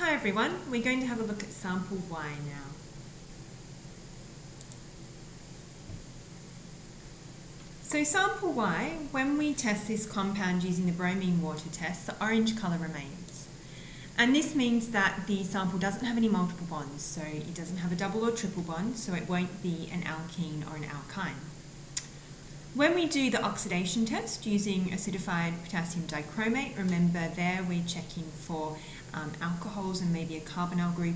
Hi everyone, we're going to have a look at sample Y now. So sample Y, when we test this compound using the bromine water test, the orange colour remains. And this means that the sample doesn't have any multiple bonds, so it doesn't have a double or triple bond, so it won't be an alkene or an alkyne. When we do the oxidation test using acidified potassium dichromate, remember there we're checking for alcohols and maybe a carbonyl group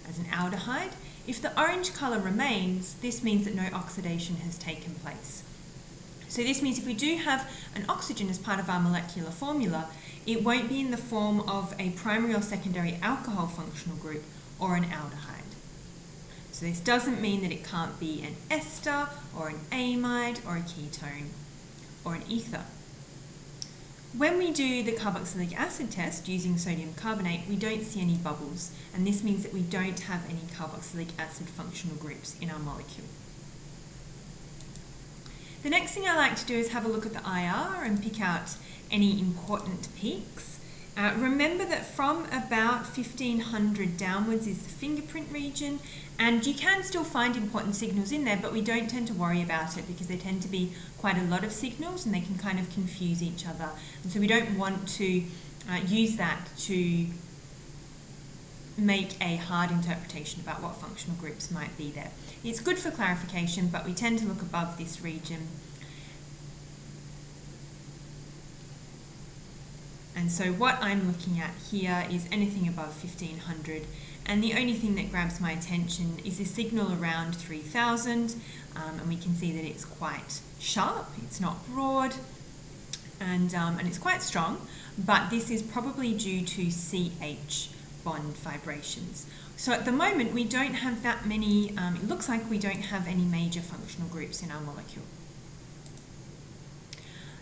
as an aldehyde. If the orange colour remains, this means that no oxidation has taken place. So this means if we do have an oxygen as part of our molecular formula, it won't be in the form of a primary or secondary alcohol functional group or an aldehyde. So this doesn't mean that it can't be an ester or an amide or a ketone or an ether. When we do the carboxylic acid test using sodium carbonate, we don't see any bubbles, and this means that we don't have any carboxylic acid functional groups in our molecule. The next thing I like to do is have a look at the IR and pick out any important peaks. Remember that from about 1500 downwards is the fingerprint region, and you can still find important signals in there, but we don't tend to worry about it because there tend to be quite a lot of signals and they can kind of confuse each other. And so we don't want to use that to make a hard interpretation about what functional groups might be there. It's good for clarification, but we tend to look above this region. And so what I'm looking at here is anything above 1500, and the only thing that grabs my attention is this signal around 3000, and we can see that it's quite sharp, it's not broad, and it's quite strong, but this is probably due to CH bond vibrations. So at the moment we don't have that many, it looks like we don't have any major functional groups in our molecule.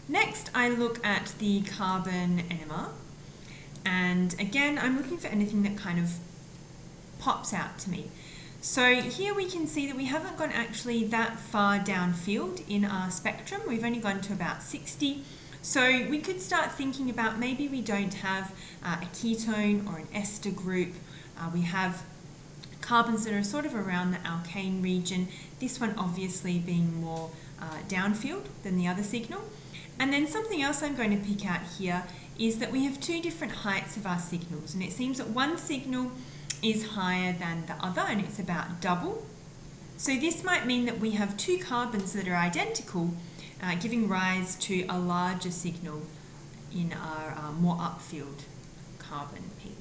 Next, I look at the carbon NMR, and again, I'm looking for anything that kind of pops out to me. So here we can see that we haven't gone actually that far downfield in our spectrum. We've only gone to about 60. So we could start thinking about maybe we don't have a ketone or an ester group. We have carbons that are sort of around the alkane region, this one obviously being more downfield than the other signal. And then something else I'm going to pick out here is that we have two different heights of our signals, and it seems that one signal is higher than the other, and it's about double. So this might mean that we have two carbons that are identical, giving rise to a larger signal in our more upfield carbon peak.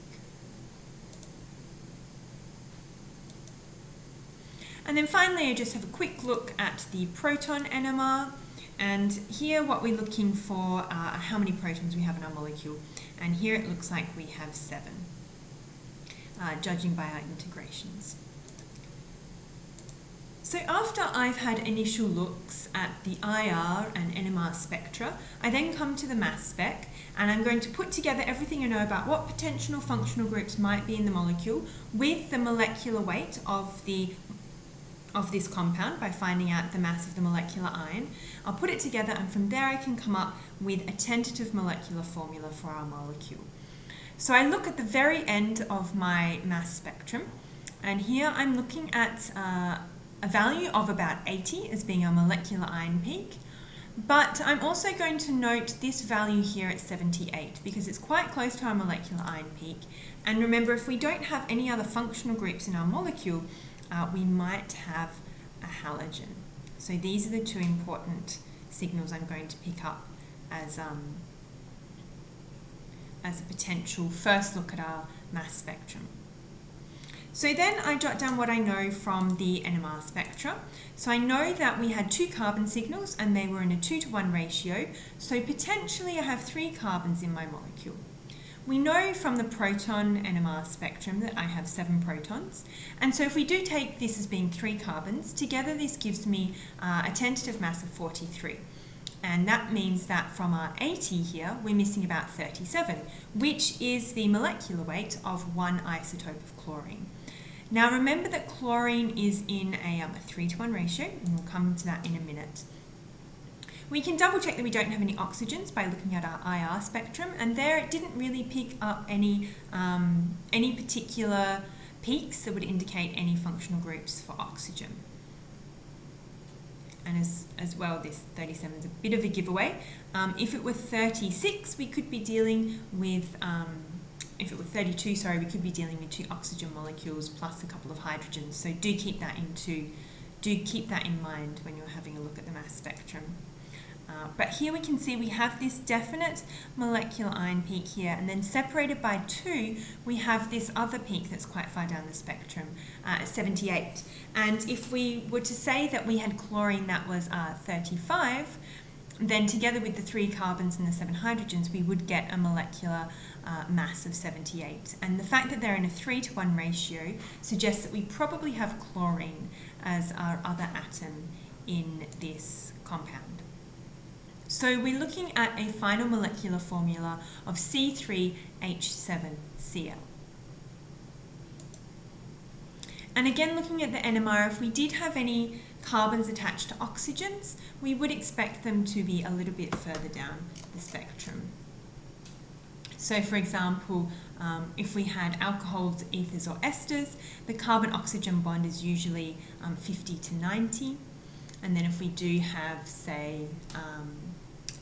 And then finally, I just have a quick look at the proton NMR. And here what we're looking for are how many protons we have in our molecule. And here it looks like we have 7, judging by our integrations. So after I've had initial looks at the IR and NMR spectra, I then come to the mass spec, and I'm going to put together everything I know about what potential functional groups might be in the molecule with the molecular weight of this compound by finding out the mass of the molecular ion. I'll put it together, and from there I can come up with a tentative molecular formula for our molecule. So I look at the very end of my mass spectrum, and here I'm looking at a value of about 80 as being our molecular ion peak, but I'm also going to note this value here at 78 because it's quite close to our molecular ion peak. And remember, if we don't have any other functional groups in our molecule, we might have a halogen. So these are the two important signals I'm going to pick up as a potential first look at our mass spectrum. So then I jot down what I know from the NMR spectra. So I know that we had 2 carbon signals and they were in a 2:1 ratio. So potentially I have 3 carbons in my molecule. We know from the proton NMR spectrum that I have 7 protons, and so if we do take this as being 3 carbons, together this gives me a tentative mass of 43. And that means that from our 80 here, we're missing about 37, which is the molecular weight of 1 isotope of chlorine. Now remember that chlorine is in a 3:1 ratio, and we'll come to that in a minute. We can double check that we don't have any oxygens by looking at our IR spectrum, and there it didn't really pick up any particular peaks that would indicate any functional groups for oxygen. And as well, this 37 is a bit of a giveaway. If it were 36, we could be dealing with, if it were 32, sorry, we could be dealing with 2 oxygen molecules plus a couple of hydrogens. So do keep that in mind when you're having a look at the mass spectrum. But here we can see we have this definite molecular iron peak here, and then separated by 2, we have this other peak that's quite far down the spectrum at 78. And if we were to say that we had chlorine that was 35, then together with the 3 carbons and the 7 hydrogens, we would get a molecular mass of 78. And the fact that they're in a 3-to-1 ratio suggests that we probably have chlorine as our other atom in this compound. So we're looking at a final molecular formula of C3H7Cl. And again, looking at the NMR, if we did have any carbons attached to oxygens, we would expect them to be a little bit further down the spectrum. So for example, if we had alcohols, ethers or esters, the carbon-oxygen bond is usually 50 to 90. And then if we do have, say,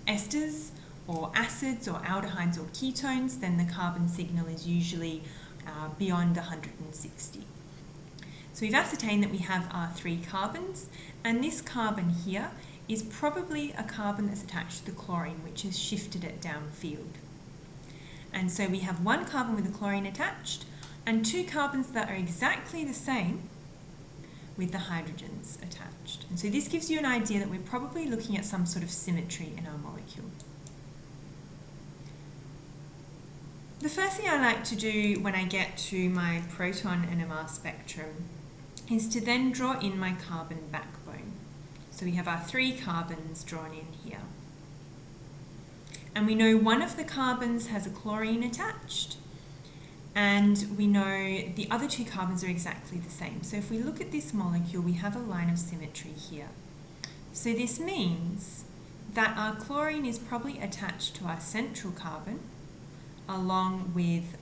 esters or acids or aldehydes or ketones, then the carbon signal is usually beyond 160. So we've ascertained that we have our 3 carbons, and this carbon here is probably a carbon that's attached to the chlorine, which has shifted it downfield. And so we have 1 carbon with the chlorine attached and 2 carbons that are exactly the same with the hydrogens attached. And so this gives you an idea that we're probably looking at some sort of symmetry in our molecule. The first thing I like to do when I get to my proton NMR spectrum is to then draw in my carbon backbone. So we have our 3 carbons drawn in here. And we know one of the carbons has a chlorine attached, and we know the other 2 carbons are exactly the same. So if we look at this molecule, we have a line of symmetry here. So this means that our chlorine is probably attached to our central carbon along with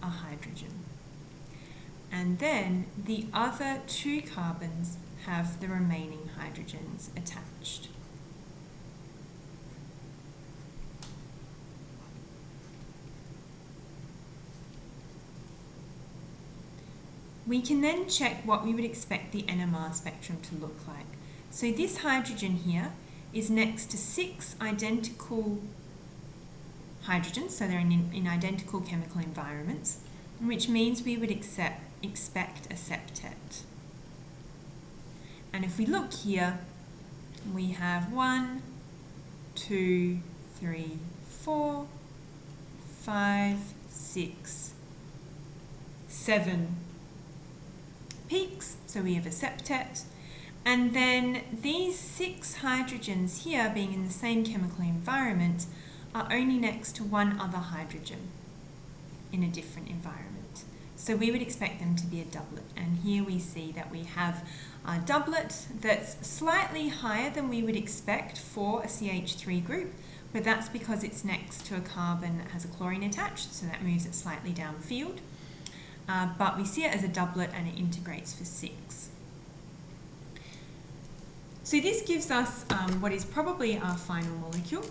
a hydrogen. And then the other 2 carbons have the remaining hydrogens attached. We can then check what we would expect the NMR spectrum to look like. So this hydrogen here is next to 6 identical hydrogens, so they're in identical chemical environments, which means we would expect a septet. And if we look here, we have 1, 2, 3, 4, 5, 6, 7 peaks, so we have a septet, and then these 6 hydrogens here, being in the same chemical environment, are only next to 1 other hydrogen in a different environment. So we would expect them to be a doublet, and here we see that we have a doublet that's slightly higher than we would expect for a CH3 group, but that's because it's next to a carbon that has a chlorine attached, so that moves it slightly downfield. But we see it as a doublet and it integrates for 6. So this gives us what is probably our final molecule,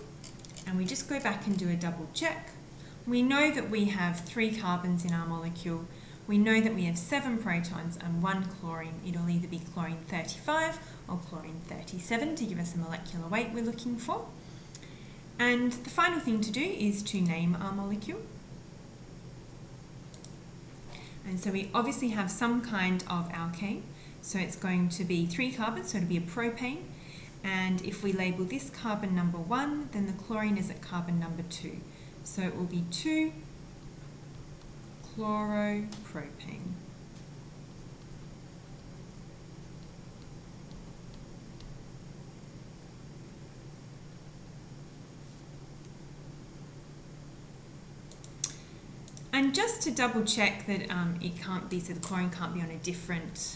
and we just go back and do a double check. We know that we have 3 carbons in our molecule. We know that we have 7 protons and 1 chlorine. It'll either be chlorine 35 or chlorine 37 to give us the molecular weight we're looking for. And the final thing to do is to name our molecule. And so we obviously have some kind of alkane, so it's going to be 3 carbons, so it'll be a propane. And if we label this carbon number 1, then the chlorine is at carbon number 2. So it will be 2-chloropropane. And just to double check that it can't be, so the chlorine can't be on a different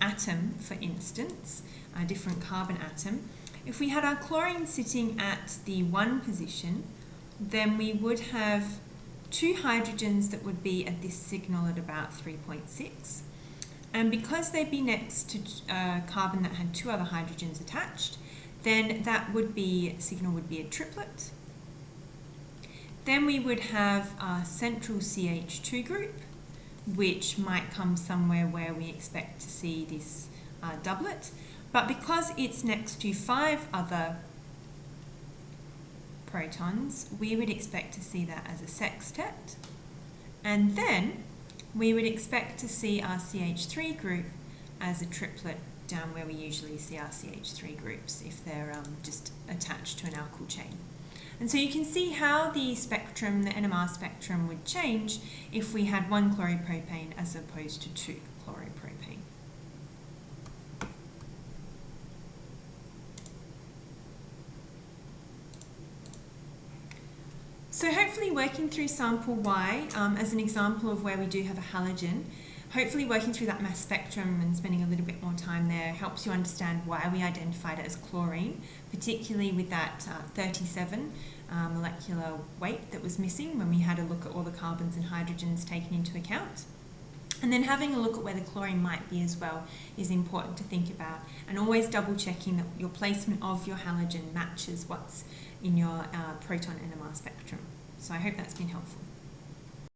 atom, for instance, a different carbon atom, If we had our chlorine sitting at the 1 position, then we would have 2 hydrogens that would be at this signal at about 3.6. And because they'd be next to a carbon that had 2 other hydrogens attached, then that signal would be a triplet. Then we would have our central CH2 group, which might come somewhere where we expect to see this doublet. But because it's next to 5 other protons, we would expect to see that as a sextet. And then we would expect to see our CH3 group as a triplet down where we usually see our CH3 groups if they're just attached to an alkyl chain. And so you can see how the spectrum, the NMR spectrum, would change if we had 1 chloropropane as opposed to 2 chloropropane. So hopefully working through sample Y as an example of where we do have a halogen, hopefully working through that mass spectrum and spending a little bit more time there helps you understand why we identified it as chlorine, particularly with that 37 molecular weight that was missing when we had a look at all the carbons and hydrogens taken into account. And then having a look at where the chlorine might be as well is important to think about, and always double checking that your placement of your halogen matches what's in your proton NMR spectrum. So I hope that's been helpful.